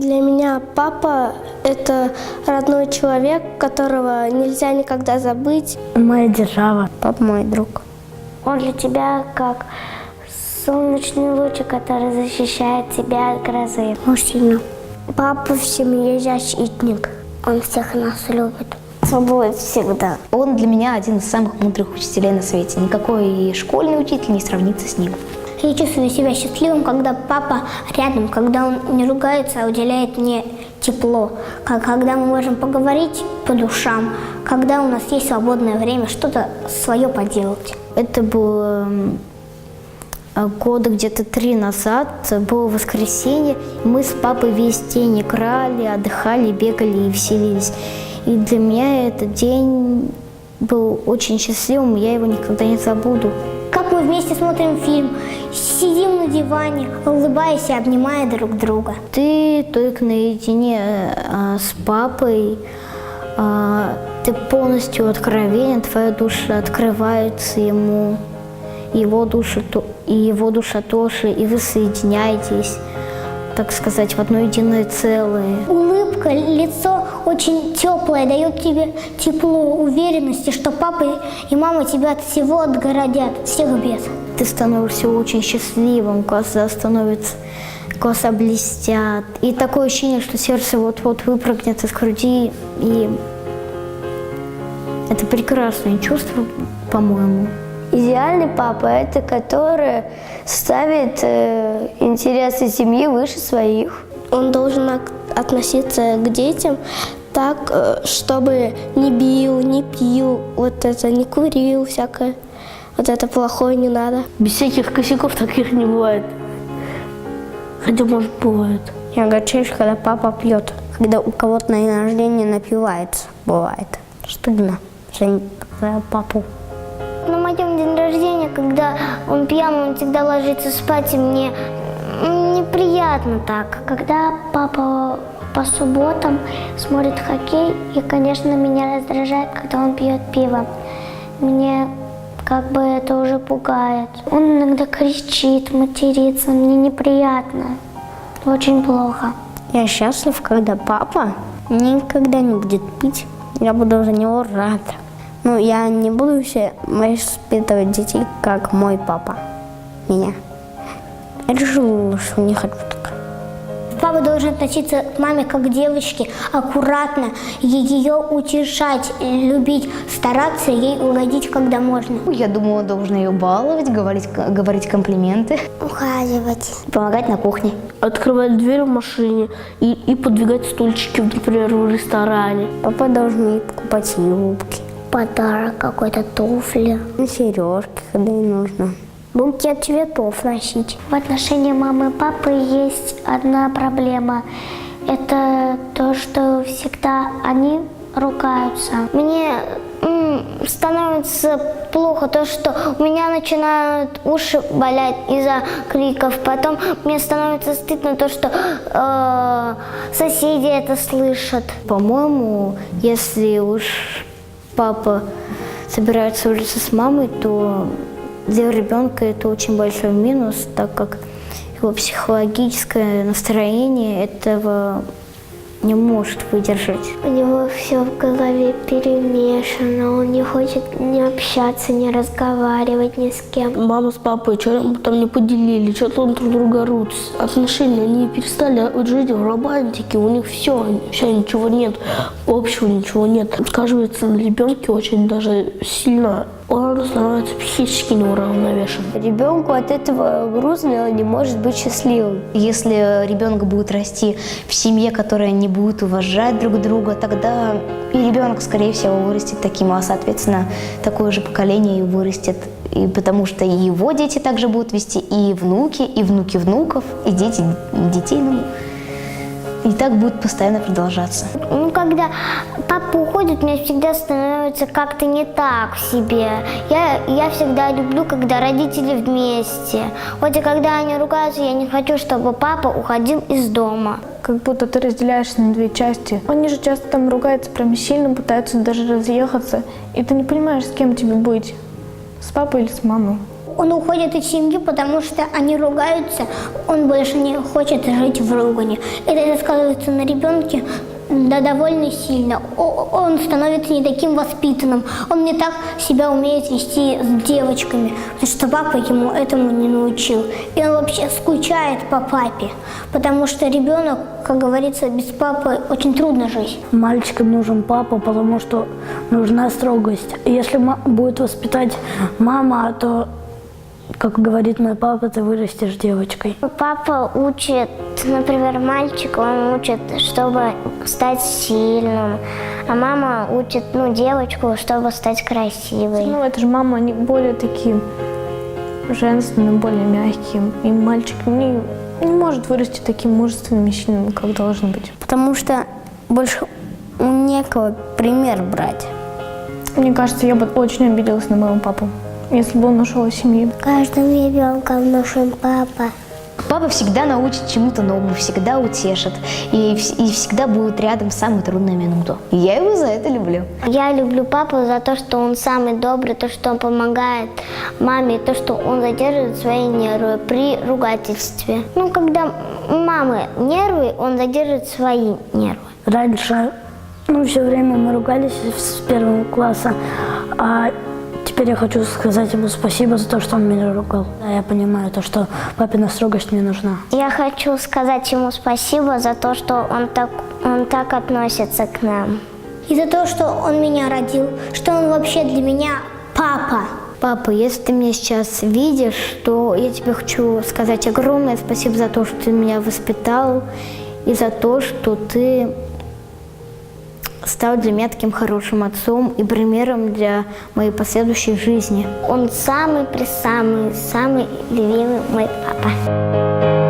Для меня папа – это родной человек, которого нельзя никогда забыть. Моя держава. Папа мой друг. Он для тебя как солнечный луч, который защищает тебя от грозы. Мужчина. Папа в семье защитник. Он всех нас любит. Свободен всегда. Он для меня один из самых мудрых учителей на свете. Никакой школьный учитель не сравнится с ним. Я чувствую себя счастливым, когда папа рядом, когда он не ругается, а уделяет мне тепло. Когда мы можем поговорить по душам, когда у нас есть свободное время, что-то свое поделать. Это было года где-то 3 назад, было воскресенье. Мы с папой весь день играли, отдыхали, бегали и веселились. И для меня этот день был очень счастливым, я его никогда не забуду. Как мы вместе смотрим фильм, сидим на диване, улыбаясь и обнимая друг друга. Ты только наедине с папой, ты полностью откровенен, твоя душа открывается ему, его душа тоже, и вы соединяетесь, так сказать, в одно единое целое. Улыбка, лицо очень теплое, дает тебе тепло, уверенности, что папа и мама тебя от всего отгородят, от всех бед. Ты становишься очень счастливым, глаза блестят. И такое ощущение, что сердце вот-вот выпрыгнет из груди. И это прекрасное чувство, по-моему. Идеальный папа – это который ставит интересы семьи выше своих. Он должен относиться к детям так, чтобы не бил, не пил, не курил всякое. Это плохое не надо. Без всяких косяков таких не бывает. Хотя, может, бывает. Я огорчаюсь, когда папа пьет, когда у кого-то на день рождения напивается. Бывает. Стыдно за папу. На моем день рождения, когда он пьяный, он всегда ложится спать, и мне неприятно так. Когда папа по субботам смотрит хоккей, и, конечно, меня раздражает, когда он пьет пиво. Мне как бы это уже пугает. Он иногда кричит, матерится, мне неприятно. Очень плохо. Я счастлив, когда папа никогда не будет пить. Я буду за него рад. Но я не буду все воспитывать детей, как мой папа меня. Я решила, что не хочу так. Папа должен относиться к маме как к девочке, аккуратно, ее утешать, любить, стараться ей угодить, когда можно. Я думаю, он должен ее баловать, говорить комплименты. Ухаживать. Помогать на кухне. Открывать дверь в машине и подвигать стульчики, например, в ресторане. Папа должен ей покупать юбки, подарок какой-то, туфли, сережки, когда ей нужно. Букет цветов носить. В отношении мамы и папы есть одна проблема. Это то, что всегда они ругаются. Мне становится плохо то, что у меня начинают уши болеть из-за криков. Потом мне становится стыдно то, что соседи это слышат. По-моему, если уж папа собирается ссориться с мамой, то для ребенка это очень большой минус, так как его психологическое настроение этого не может выдержать. У него все в голове перемешано, он не хочет ни общаться, ни разговаривать ни с кем. Мама с папой что-то там не поделили, что-то он друг друга рут. Отношения, они перестали жить в романтике, у них все, ничего нет, общего ничего нет. Сказывается на ребенке очень даже сильно. Он становится психически неуравновешен. Ребенку от этого грустно, и он не может быть счастливым. Если ребенок будет расти в семье, которая не будет уважать друг друга, тогда и ребенок, скорее всего, вырастет таким, а, соответственно, такое же поколение и вырастет. И потому что и его дети также будут вести, и внуки внуков, и дети детей. И так будет постоянно продолжаться. Когда папа уходит, мне всегда становится как-то не так в себе. Я всегда люблю, когда родители вместе. Хоть и когда они ругаются, я не хочу, чтобы папа уходил из дома. Как будто ты разделяешься на 2 части. Они же часто там ругаются прям сильно, пытаются даже разъехаться. И ты не понимаешь, с кем тебе быть. С папой или с мамой. Он уходит из семьи, потому что они ругаются, он больше не хочет жить в ругани. Это сказывается на ребенке, да, довольно сильно. Он становится не таким воспитанным, он не так себя умеет вести с девочками, потому что папа ему этому не научил. И он вообще скучает по папе, потому что ребенок, как говорится, без папы очень трудно жить. Мальчикам нужен папа, потому что нужна строгость. Если будет воспитать мама, то, как говорит мой папа, ты вырастешь девочкой. Папа учит, например, мальчика, он учит, чтобы стать сильным, а мама учит, девочку, чтобы стать красивой. Это же мама, они более такие женственные, более мягкие. И мальчик не может вырасти таким мужественным и сильным, как должен быть. Потому что больше у некого пример брать. Мне кажется, я бы очень обиделась на моего папу, если бы он ушел из семьи. Каждым ребенком нужен папа. Папа всегда научит чему-то новому, всегда утешит и всегда будет рядом в самую трудную минуту. И я его за это люблю. Я люблю папу за то, что он самый добрый, то, что он помогает маме, то, что он задерживает свои нервы при ругательстве. Когда у мамы нервы, он задерживает свои нервы. Раньше, все время мы ругались с 1 класса, а теперь я хочу сказать ему спасибо за то, что он меня ругал. Я понимаю то, что папина строгость мне нужна. Я хочу сказать ему спасибо за то, что он так относится к нам. И за то, что он меня родил, что он вообще для меня папа. Папа, если ты меня сейчас видишь, то я тебе хочу сказать огромное спасибо за то, что ты меня воспитал, и за то, что ты стал для меня таким хорошим отцом и примером для моей последующей жизни. Он самый любимый мой папа.